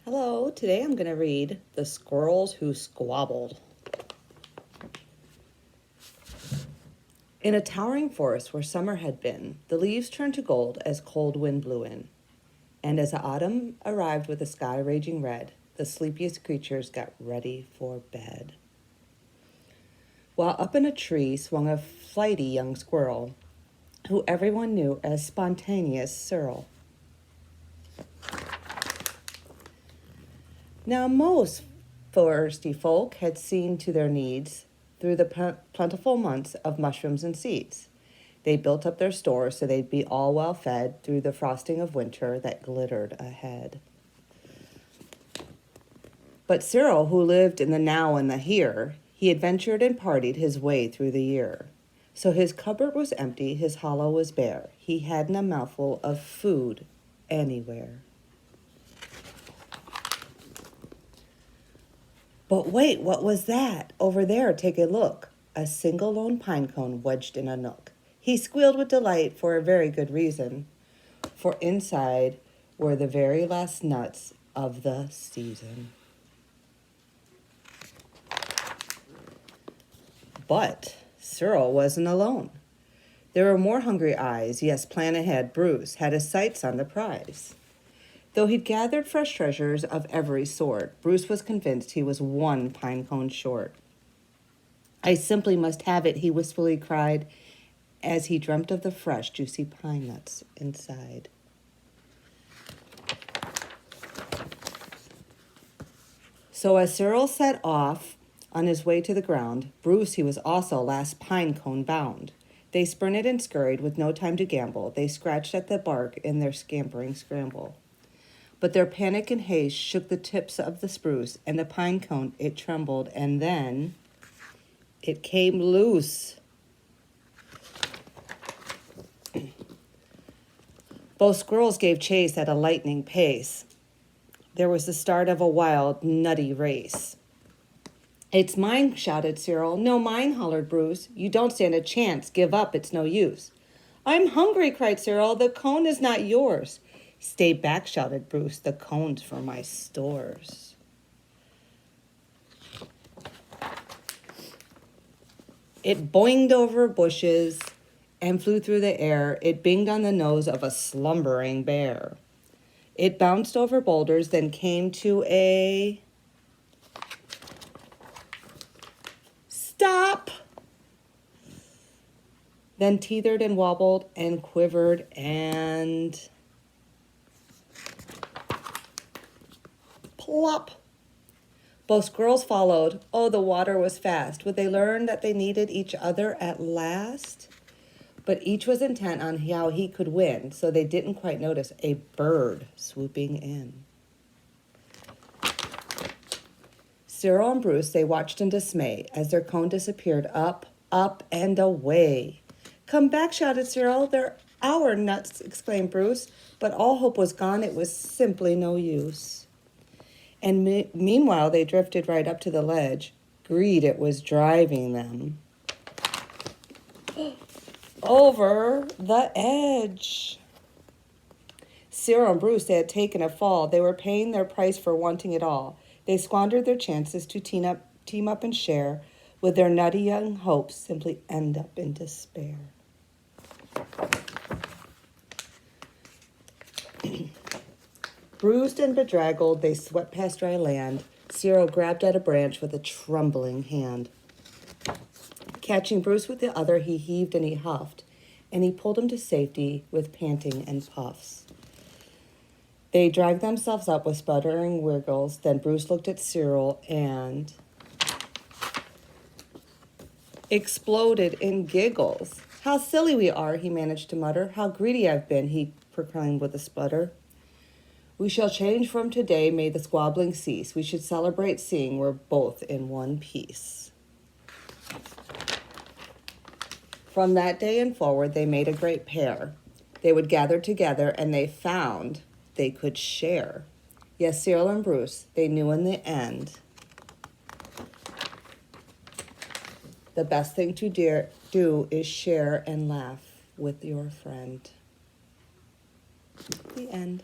Hello, today I'm going to read The Squirrels Who Squabbled. In a towering forest where summer had been, the leaves turned to gold as cold wind blew in. And as autumn arrived with the sky raging red, the sleepiest creatures got ready for bed. While up in a tree swung a flighty young squirrel, who everyone knew as Spontaneous Cyril. Now most foresty folk had seen to their needs through the plentiful months of mushrooms and seeds. They built up their stores so they'd be all well fed through the frosting of winter that glittered ahead. But Cyril, who lived in the now and the here, he adventured and partied his way through the year. So his cupboard was empty, his hollow was bare. He hadn't a mouthful of food anywhere. But wait, what was that? Over there, take a look. A single lone pine cone wedged in a nook. He squealed with delight for a very good reason, for inside were the very last nuts of the season. But Cyril wasn't alone. There were more hungry eyes. Yes, plan ahead, Bruce had his sights on the prize. Though he'd gathered fresh treasures of every sort, Bruce was convinced he was one pine cone short. I simply must have it, he wistfully cried, as he dreamt of the fresh, juicy pine nuts inside. So as Cyril set off on his way to the ground, Bruce, he was also last pine cone bound. They sprinted and scurried with no time to gamble. They scratched at the bark in their scampering scramble. But their panic and haste shook the tips of the spruce, and the pine cone, it trembled, and then it came loose. Both squirrels gave chase at a lightning pace. There was the start of a wild, nutty race. "It's mine," shouted Cyril. "No, mine," hollered Bruce. "You don't stand a chance. Give up. It's no use." "I'm hungry," cried Cyril. "The cone is not yours." "Stay back," shouted Bruce. "The cone's for my stores." It boinged over bushes and flew through the air. It binged on the nose of a slumbering bear. It bounced over boulders, then came to a stop. Then teetered and wobbled and quivered and plop. Both squirrels followed. Oh, the water was fast. Would they learn that they needed each other at last? But each was intent on how he could win, so they didn't quite notice a bird swooping in. Cyril and Bruce, they watched in dismay as their cone disappeared up, up, and away. "Come back," shouted Cyril. "They're our nuts," exclaimed Bruce. But all hope was gone. It was simply no use. And meanwhile, they drifted right up to the ledge. Greed, it was driving them over the edge. Cyril and Bruce, they had taken a fall. They were paying their price for wanting it all. They squandered their chances to team up and share, with their nutty young hopes simply end up in despair. Bruised and bedraggled, they swept past dry land. Cyril grabbed at a branch with a trembling hand. Catching Bruce with the other, he heaved and he huffed, and he pulled him to safety with panting and puffs. They dragged themselves up with sputtering wiggles. Then Bruce looked at Cyril and exploded in giggles. "How silly we are," he managed to mutter. "How greedy I've been," he proclaimed with a sputter. "We shall change from today, may the squabbling cease. We should celebrate seeing we're both in one piece." From that day and forward, they made a great pair. They would gather together, and they found they could share. Yes, Cyril and Bruce, they knew in the end the best thing to do is share and laugh with your friend. The end.